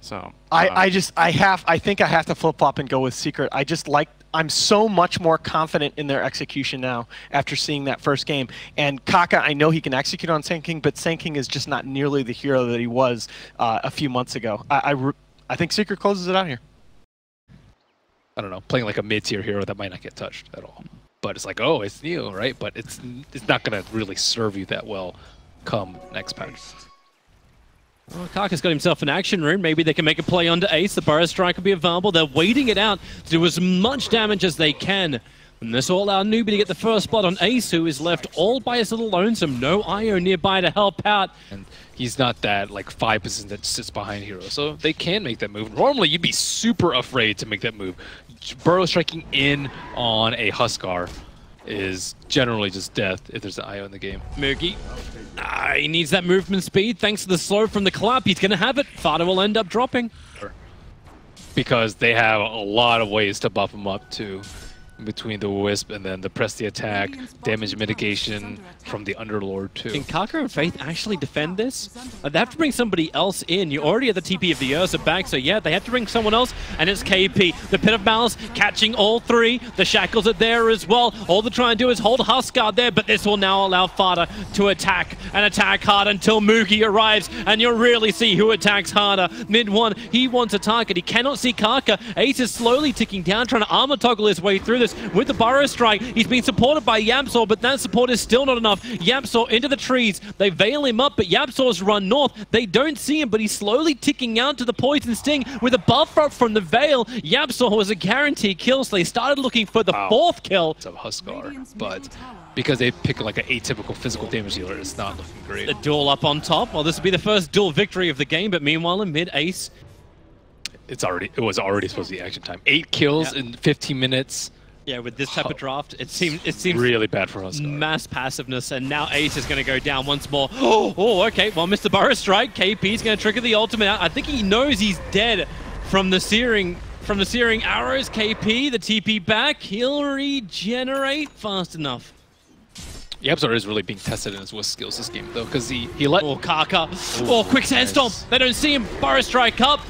So I think I have to flip flop and go with Secret. I'm so much more confident in their execution now after seeing that first game. And Kaka, I know he can execute on Sand King, but Sand King is just not nearly the hero that he was a few months ago. I think Secret closes it out here. I don't know, playing like a mid-tier hero that might not get touched at all. But it's like, oh, it's new, right? But it's not going to really serve you that well come next patch. Well, Kaka's got himself an action rune. Maybe they can make a play onto Ace. The Burrow Strike will be available. They're waiting it out to do as much damage as they can. And this will allow NewB to get the first spot on Ace, who is left all by his little lonesome. No IO nearby to help out. And he's not that like 5% that sits behind hero, so they can make that move. Normally, you'd be super afraid to make that move. Burrow striking in on a Huskar is generally just death if there's an IO in the game. Moogie, he needs that movement speed. Thanks to the slow from the clap, he's going to have it. FATA will end up dropping. Because they have a lot of ways to buff him up too. Between the Wisp and then the press the attack, damage mitigation from the Underlord too. Can Kaka and Faith actually defend this? They have to bring somebody else in. You're already at the TP of the Ursa back, so yeah, they have to bring someone else, and it's KP. The Pit of Malice catching all three. The Shackles are there as well. All they're trying to do is hold Huskar there, but this will now allow FATA to attack and attack hard until Moogie arrives, and you'll really see who attacks harder. Mid one, he wants a target. He cannot see Kaka. Ace is slowly ticking down, trying to armor toggle his way through this. With the Burrow Strike, he's been supported by YapzOr, but that support is still not enough. YapzOr into the trees. They veil him up, but YapzOr's run north. They don't see him, but he's slowly ticking out to the Poison Sting with a buff up from the Veil. YapzOr was a guaranteed kill, so they started looking for the fourth kill. It's a Huskar, but because they pick like an atypical physical damage dealer, it's not looking great. The duel up on top. Well, this will be the first duel victory of the game, but meanwhile in mid, Ace. It was already supposed to be action time. 8 kills in 15 minutes. Yeah, with this type of draft, it seems really bad for us. Mass passiveness, and now Ace is going to go down once more. Oh, okay. Well, Mr. Burrow Strike, KP's going to trigger the ultimate out. I think he knows he's dead from the searing arrows. KP, the TP back, he'll regenerate fast enough. YapzOr is really being tested in his Wisp skills this game, though, because he let... Oh, Kaka. Oh, quick sandstorm. Nice. They don't see him. Burrow Strike up.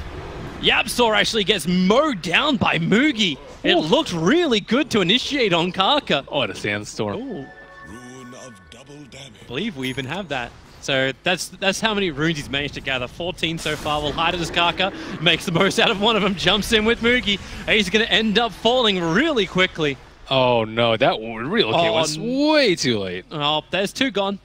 YapzOr actually gets mowed down by Moogie. It looked really good to initiate on Kaka. Oh, and a sandstorm. Ooh. I believe we even have that. So that's how many runes he's managed to gather. 14 so far. We'll hide it as Kaka makes the most out of one of them. Jumps in with Moogie. He's going to end up falling really quickly. Oh no, that relocate was way too late. Oh, there's 2 gone.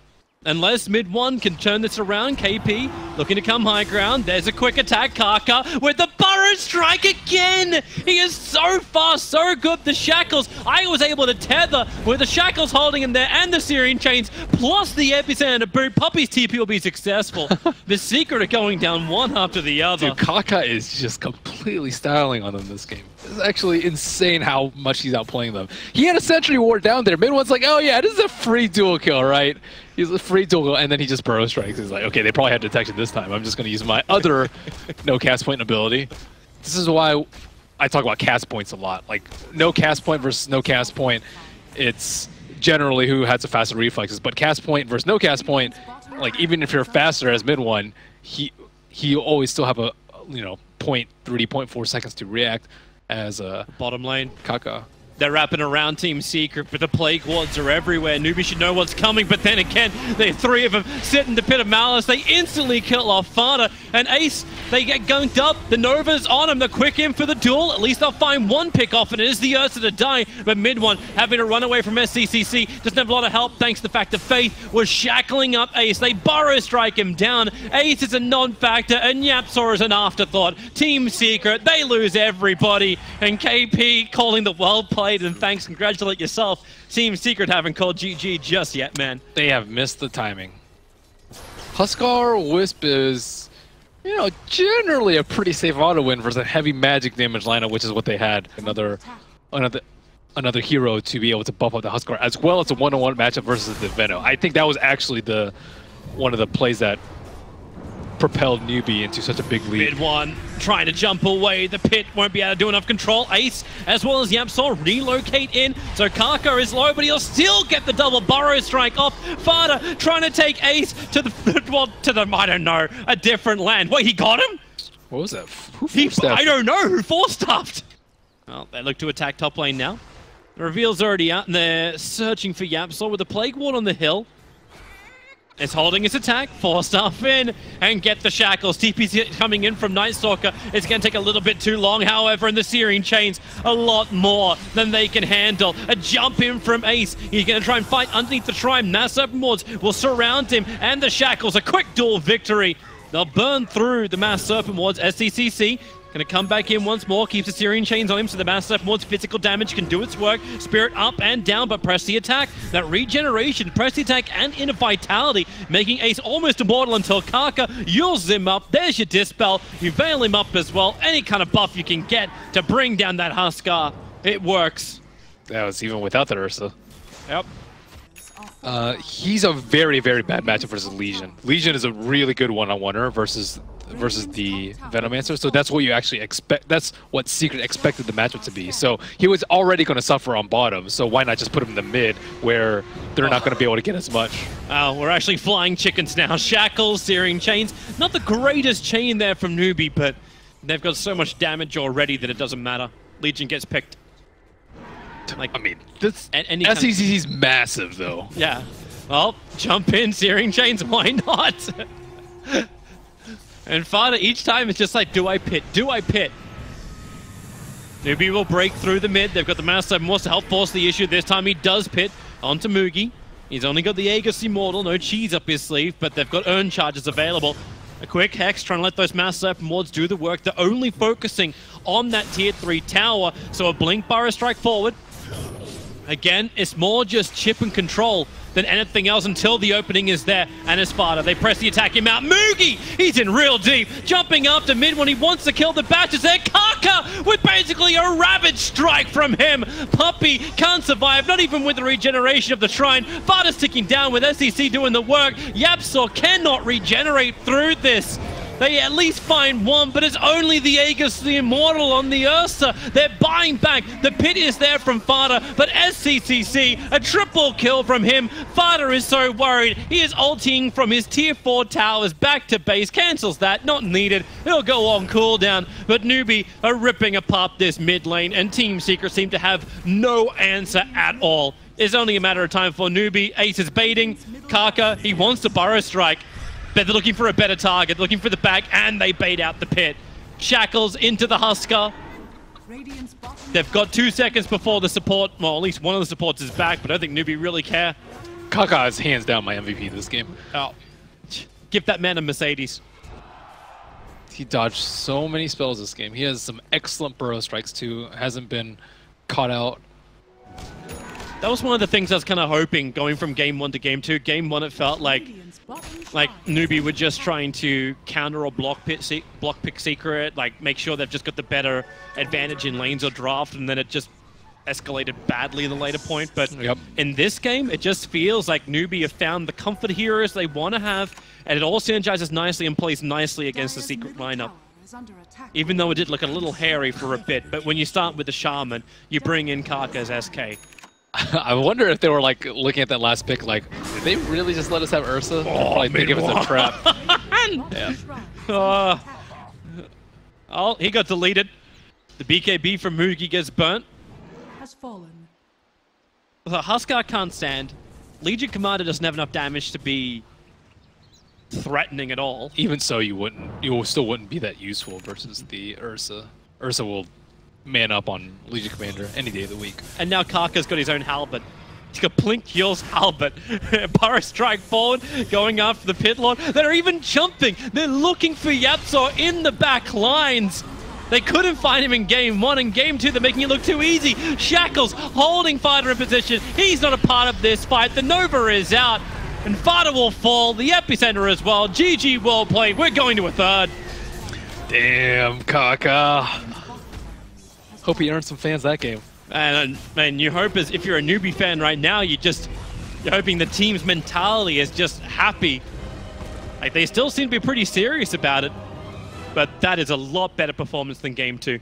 Unless mid one can turn this around, KP looking to come high ground. There's a quick attack, Kaka with the Burrow Strike again. He is so fast, so good. The Shackles, I was able to tether with the Shackles holding him there and the Syrian Chains, plus the Epicenter boot. Puppey's TP will be successful. The Secret are going down one after the other. Dude, Kaka is just completely styling on them this game. It's actually insane how much he's outplaying them. He had a Sentry Ward down there. Mid one's like, oh yeah, this is a free dual kill, right? He's a free dual kill, and then he just Burrow Strikes. He's like, okay, they probably had detection this time. I'm just going to use my other no cast point ability. This is why I talk about cast points a lot. Like, no cast point versus no cast point, it's generally who has the faster reflexes. But cast point versus no cast point, like, even if you're faster as mid one, he always still have a, 0.3, 0.4 seconds to react as a bottom lane. Kaka. They're wrapping around Team Secret, but the Plague Wards are everywhere. NewB should know what's coming, but then again, the 3 of them sit in the Pit of Malice. They instantly kill off FATA, and Ace, they get gunked up. The Nova's on him. The quick in for the duel. At least they'll find one pick off, and it is the Ursa to die. But mid one, having to run away from SCCC, doesn't have a lot of help thanks to the fact that Faith was shackling up Ace. They Burrow Strike him down. Ace is a non-factor, and YapzOr is an afterthought. Team Secret, they lose everybody, and KP calling the well played. And thanks, congratulate yourself. Team Secret haven't called GG just yet, man. They have missed the timing. Huskar Wisp is, generally a pretty safe auto win versus a heavy magic damage lineup, which is what they had. Another hero to be able to buff up the Huskar, as well as a one-on-one matchup versus the Venom. I think that was actually one of the plays that propelled NewB into such a big lead. Mid one, trying to jump away. The Pit won't be able to do enough control. Ace, as well as YapzOr, relocate in. So Kaka is low, but he'll still get the double Burrow Strike off. FATA trying to take Ace to the, I don't know, a different land. Wait, he got him? What was that? Who force-stuffed? I don't know who force-stuffed. Well, they look to attack top lane now. The reveal's already out, and they're searching for YapzOr with the Plague Ward on the hill. It's holding its attack, force stuff in, and get the shackles. TP's coming in from Night Stalker. It's going to take a little bit too long, however, and the Searing Chains a lot more than they can handle. A jump in from Ace. He's going to try and fight underneath the Shrine. Mass Open Wards will surround him, and the shackles. A quick duel victory. They'll burn through the Mass Serpent Wards. SCCC going to come back in once more, keeps the Searing Chains on him, so the Mass Serpent Ward's physical damage can do its work. Spirit up and down, but press the attack. That regeneration, press the attack, and inner vitality, making Ace almost immortal until Kaka uses him up. There's your Dispel. You veil him up as well. Any kind of buff you can get to bring down that Huskar. It works. That was even without the Ursa. Yep. He's a very, very bad matchup versus Legion. Legion is a really good one-on-oneer versus the Venomancer, so that's what you actually expect. That's what Secret expected the matchup to be. So he was already going to suffer on bottom, so why not just put him in the mid where they're not going to be able to get as much? Oh, we're actually flying chickens now. Shackles, Searing Chains. Not the greatest chain there from NewB, but they've got so much damage already that it doesn't matter. Legion gets picked. Like, I mean, this SCC's massive, though. Yeah. Well, jump in, Searing Chains, why not? And FATA, each time, it's just like, do I pit? Do I pit? NewB will break through the mid. They've got the Mass 7 wants to help force the issue. This time he does pit onto Mugi. He's only got the Aegis Immortal, no cheese up his sleeve, but they've got Urn Charges available. A quick Hex trying to let those Mass Serpent Wards do the work. They're only focusing on that tier 3 tower, so a Blink Burrow Strike forward. Again, it's more just chip and control than anything else until the opening is there. And it's FATA. They press the attack him out. Mugi! He's in real deep. Jumping up to mid when he wants to kill the Batches there. Kaka with basically a Ravage Strike from him. Puppey can't survive, not even with the regeneration of the Shrine. FATA's ticking down with SCC doing the work. YapzOr cannot regenerate through this. They at least find one, but it's only the Aegis, the Immortal on the Ursa. They're buying back. The pit is there from FATA, but SCCC, a triple kill from him. FATA is so worried. He is ulting from his tier 4 towers back to base. Cancels that, not needed. It'll go on cooldown, but NewB are ripping apart this mid lane, and Team Secret seem to have no answer at all. It's only a matter of time for NewB. Ace is baiting. Kaka, he wants to Burrow Strike. But they're looking for a better target, looking for the back, and they bait out the pit. Shackles into the Huskar. They've got 2 seconds before the support, well, at least one of the supports is back, but I don't think NewB really care. Kaka is hands down my MVP this game. Oh, give that man a Mercedes. He dodged so many spells this game. He has some excellent Burrow Strikes too. Hasn't been caught out. That was one of the things I was kind of hoping going from game 1 to game 2. Game 1, it felt like NewB were just trying to counter or block pick Secret, like make sure they've just got the better advantage in lanes or draft, and then it just escalated badly in the later point. But in this game, it just feels like NewB have found the comfort heroes they want to have, and it all synergizes nicely and plays nicely against the Secret lineup. Even though it did look a little hairy for a bit, but when you start with the Shaman, you bring in Kaka as SK. I wonder if they were like looking at that last pick like, did they really just let us have Ursa? I think it was a trap. Yeah. Oh, he got deleted. The BKB from Mugi gets burnt. Has fallen. The Huskar can't stand. Legion Commander doesn't have enough damage to be threatening at all. Even so, you still wouldn't be that useful versus the Ursa. Ursa will man up on Legion Commander any day of the week. And now Kaka's got his own Halberd. He's got Blink heals Halberd. Burrow Strike forward, going after the Pit Lord. They're even jumping. They're looking for YapzOr in the back lines. They couldn't find him in game 1. In game 2, they're making it look too easy. Shackles holding FATA in position. He's not a part of this fight. The Nova is out. And FATA will fall. The Epicenter as well. GG, well played. We're going to a third. Damn, Kaka. Hope he earned some fans that game. And you hope, as if you're a NewB fan right now, you're hoping the team's mentality is just happy. Like, they still seem to be pretty serious about it. But that is a lot better performance than game 2.